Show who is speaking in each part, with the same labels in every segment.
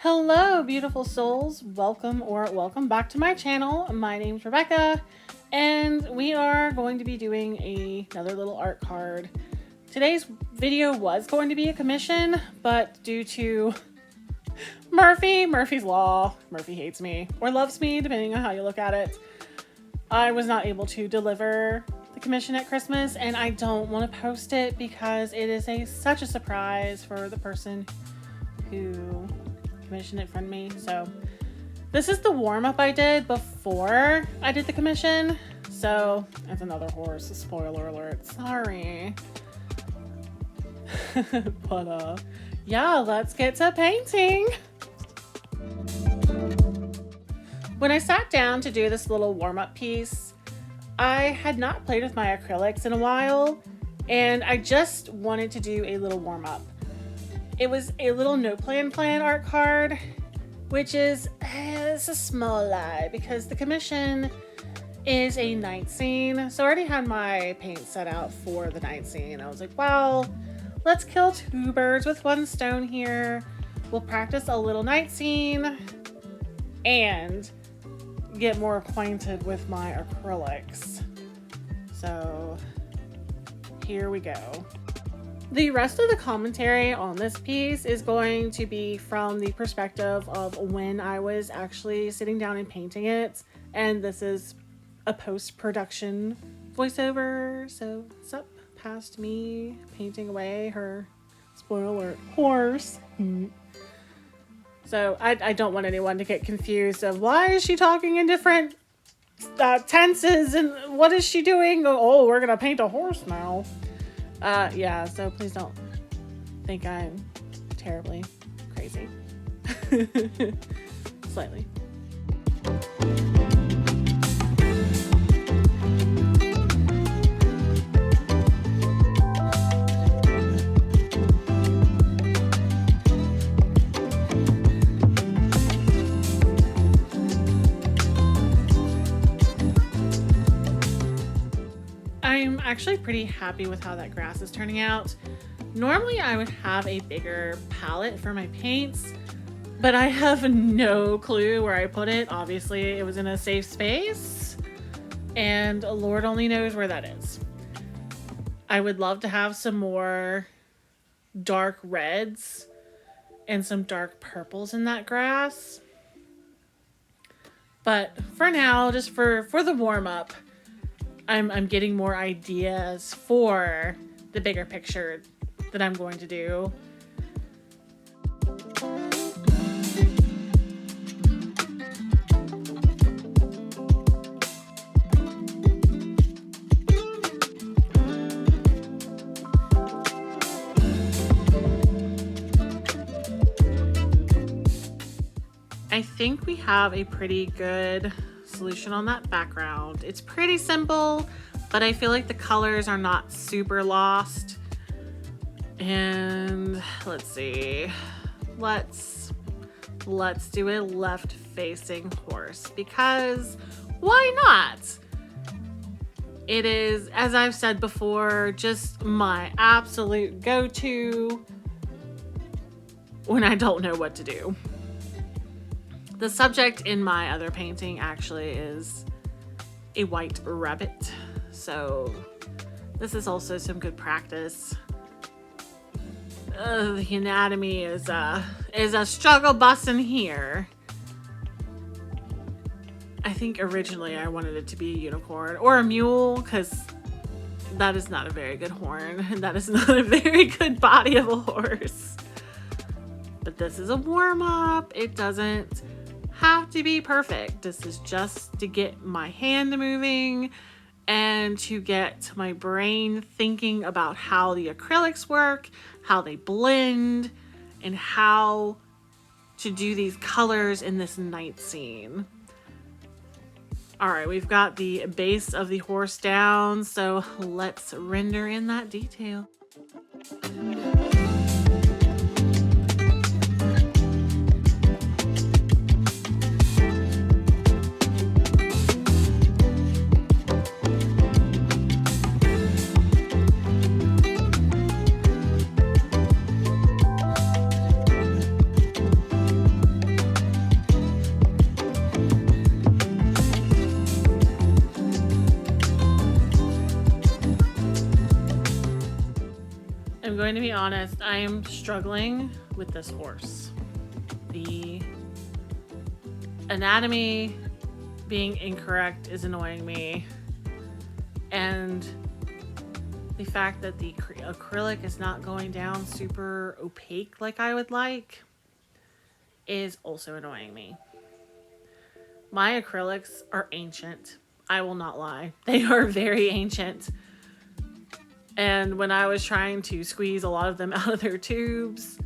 Speaker 1: Hello, beautiful souls. Welcome back to my channel. My name's Rebecca, and we are going to be doing another little art card. Today's video was going to be a commission, but due to Murphy's Law, Murphy hates me or loves me, depending on how you look at it, I was not able to deliver the commission at Christmas, and I don't want to post it because it is such a surprise for the person who commissioned it from me. So this is the warm-up I did before I did the commission. So that's another horse, spoiler alert, sorry. But yeah, let's get to painting. When I sat down to do this little warm-up piece, I had not played with my acrylics in a while, and I just wanted to do a little warm-up. It was a little no plan art card, which is it's a small lie because the commission is a night scene. So I already had my paint set out for the night scene. I was like, well, let's kill two birds with one stone here. We'll practice a little night scene and get more acquainted with my acrylics. So here we go. The rest of the commentary on this piece is going to be from the perspective of when I was actually sitting down and painting it. And this is a post-production voiceover. So it's up past me painting away her, spoiler alert, horse. So I don't want anyone to get confused of why is she talking in different tenses and what is she doing? Oh, we're gonna paint a horse now. Yeah, so please don't think I'm terribly crazy. Slightly. I'm actually pretty happy with how that grass is turning out. Normally I would have a bigger palette for my paints, but I have no clue where I put it. Obviously it was in a safe space, and Lord only knows where that is. I would love to have some more dark reds and some dark purples in that grass. But for now, just for the warm-up, I'm getting more ideas for the bigger picture that I'm going to do. I think we have a pretty good solution on that background. It's pretty simple, but I feel like the colors are not super lost. And let's see, let's do a left facing horse because why not? It is, as I've said before, just my absolute go-to when I don't know what to do. The subject in my other painting actually is a white rabbit, so this is also some good practice. The anatomy is a struggle bussin' here. I think originally I wanted it to be a unicorn or a mule because that is not a very good horn and that is not a very good body of a horse. But this is a warm-up. It doesn't have to be perfect. This is just to get my hand moving and to get my brain thinking about how the acrylics work, how they blend, and how to do these colors in this night scene. All right, we've got the base of the horse down, so let's render in that detail. I'm going to be honest, I am struggling with this horse. The anatomy being incorrect is annoying me. And the fact that the acrylic is not going down super opaque like I would like is also annoying me. My acrylics are ancient. I will not lie. They are very ancient. And when I was trying to squeeze a lot of them out of their tubes,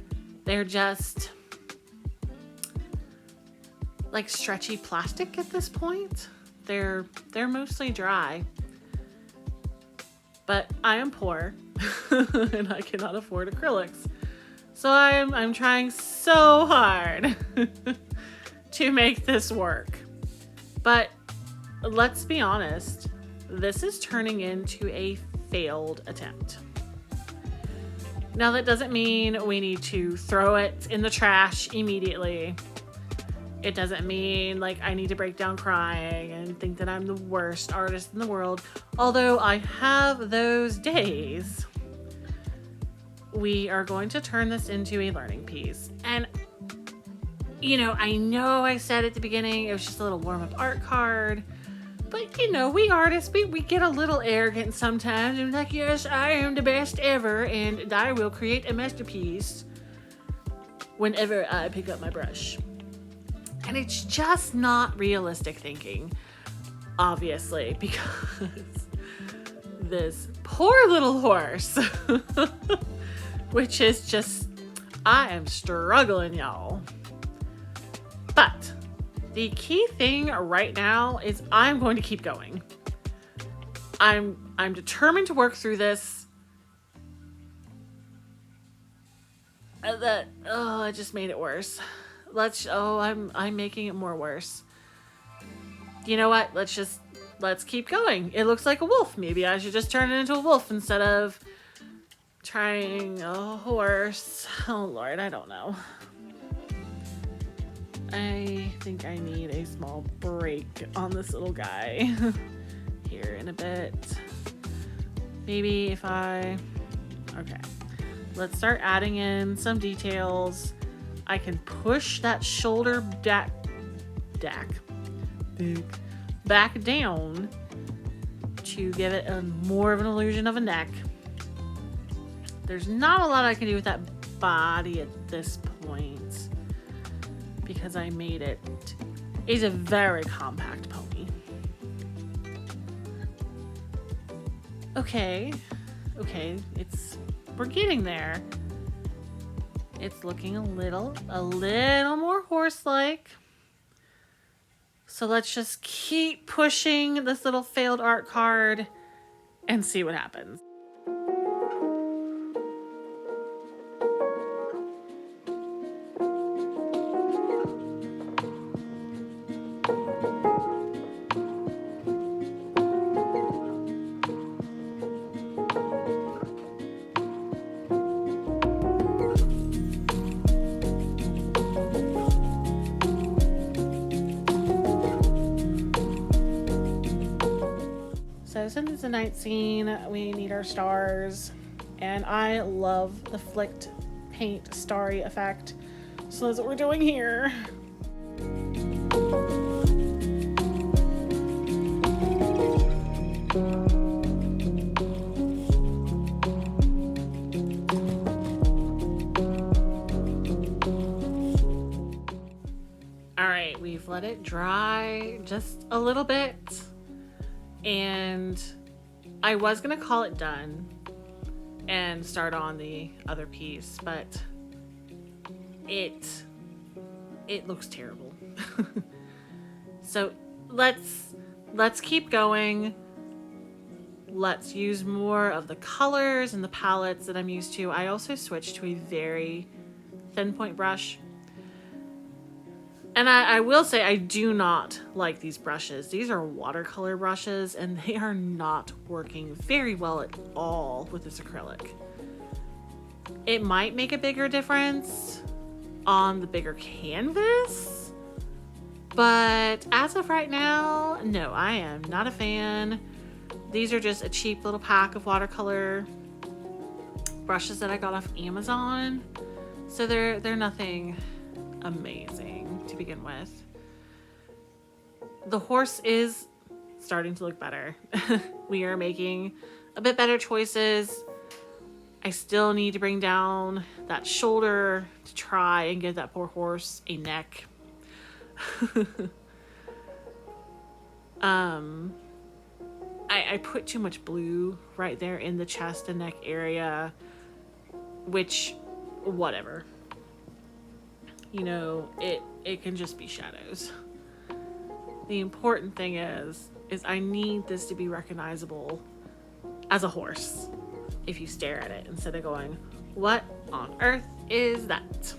Speaker 1: they're just like stretchy plastic at this point. They're mostly dry. But I am poor and I cannot afford acrylics. So I'm trying so hard to make this work. But let's be honest, this is turning into a failed attempt. Now that doesn't mean we need to throw it in the trash immediately. It doesn't mean like I need to break down crying and think that I'm the worst artist in the world. Although I have those days. We are going to turn this into a learning piece. And you know I said at the beginning it was just a little warm-up art card. But we artists, we get a little arrogant sometimes and like, yes, I am the best ever and I will create a masterpiece whenever I pick up my brush. And it's just not realistic thinking, obviously, because this poor little horse, which is just, I am struggling, y'all. But the key thing right now is I'm going to keep going. I'm determined to work through this. I just made it worse. I'm making it more worse. You know what? Let's keep going. It looks like a wolf. Maybe I should just turn it into a wolf instead of trying a horse. Oh Lord, I don't know. I think I need a small break on this little guy here in a bit. Maybe if okay. Let's start adding in some details. I can push that shoulder back down to give it more of an illusion of a neck. There's not a lot I can do with that body at this point because I made it. It's a very compact pony. Okay, we're getting there. It's looking a little more horse-like. So let's just keep pushing this little failed art card and see what happens. So since it's a night scene, we need our stars, and I love the flicked paint starry effect. So that's what we're doing here. All right, we've let it dry just a little bit. And I was gonna call it done and start on the other piece, but it looks terrible. So let's keep going. Let's use more of the colors and the palettes that I'm used to. I also switched to a very thin point brush. And I will say I do not like these brushes. These are watercolor brushes and they are not working very well at all with this acrylic. It might make a bigger difference on the bigger canvas, but as of right now, no, I am not a fan. These are just a cheap little pack of watercolor brushes that I got off Amazon. So they're nothing amazing to begin with. The horse is starting to look better. We are making a bit better choices. I still need to bring down that shoulder to try and give that poor horse a neck. I put too much blue right there in the chest and neck area, which, whatever. You know, it can just be shadows. The important thing is I need this to be recognizable as a horse if you stare at it instead of going, what on earth is that?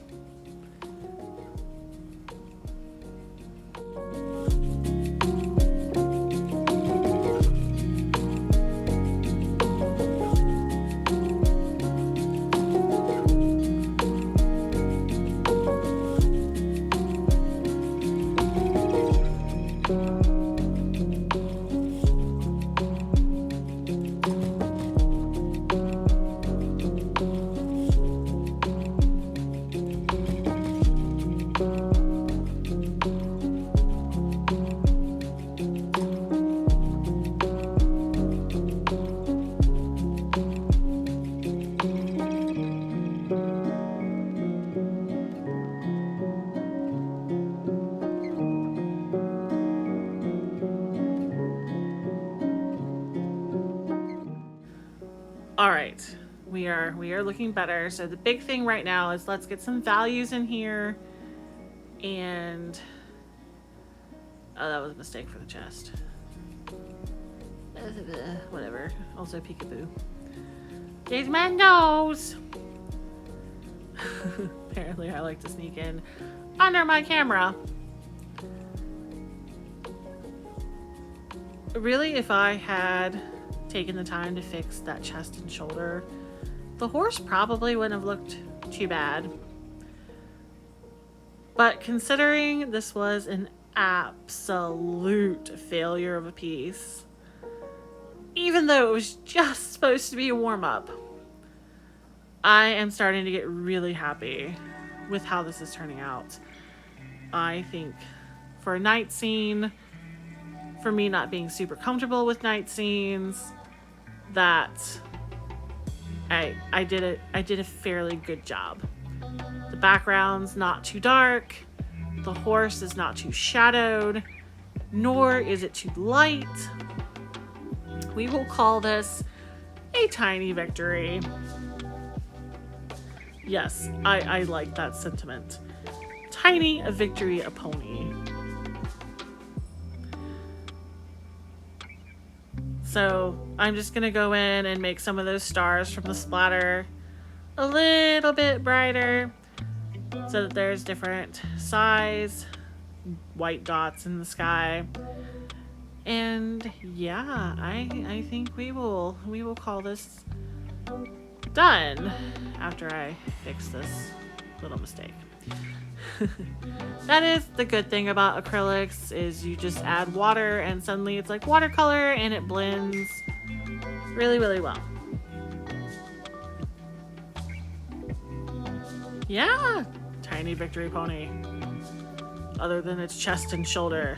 Speaker 1: All right, we are looking better. So the big thing right now is let's get some values in here. And oh, that was a mistake for the chest. Whatever. Also peekaboo. There's my nose. Apparently I like to sneak in under my camera. Really, if I had taken the time to fix that chest and shoulder, the horse probably wouldn't have looked too bad. But considering this was an absolute failure of a piece, even though it was just supposed to be a warm-up, I am starting to get really happy with how this is turning out. I think for a night scene, for me not being super comfortable with night scenes, that I did a fairly good job. The background's not too dark, the horse is not too shadowed, nor is it too light. We will call this a tiny victory. Yes, I like that sentiment. Tiny a victory a pony. So I'm just gonna go in and make some of those stars from the splatter a little bit brighter so that there's different size white dots in the sky. And yeah, I think we will call this done after I fix this little mistake. That is the good thing about acrylics, is you just add water and suddenly it's like watercolor and it blends really, really well. Yeah, tiny victory pony. Other than its chest and shoulder.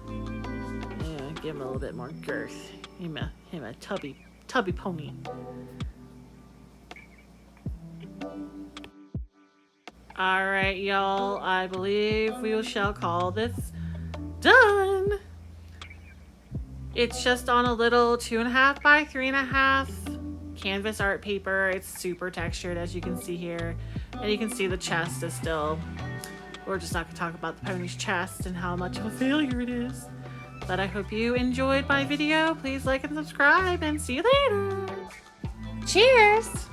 Speaker 1: Yeah, give him a little bit more girth. Him a tubby pony. Alright, y'all, I believe we shall call this done. It's just on a little 2.5 by 3.5 canvas art paper. It's super textured, as you can see here. And you can see the chest is still... We're just not going to talk about the pony's chest and how much of a failure it is. But I hope you enjoyed my video. Please like and subscribe, and see you later. Cheers!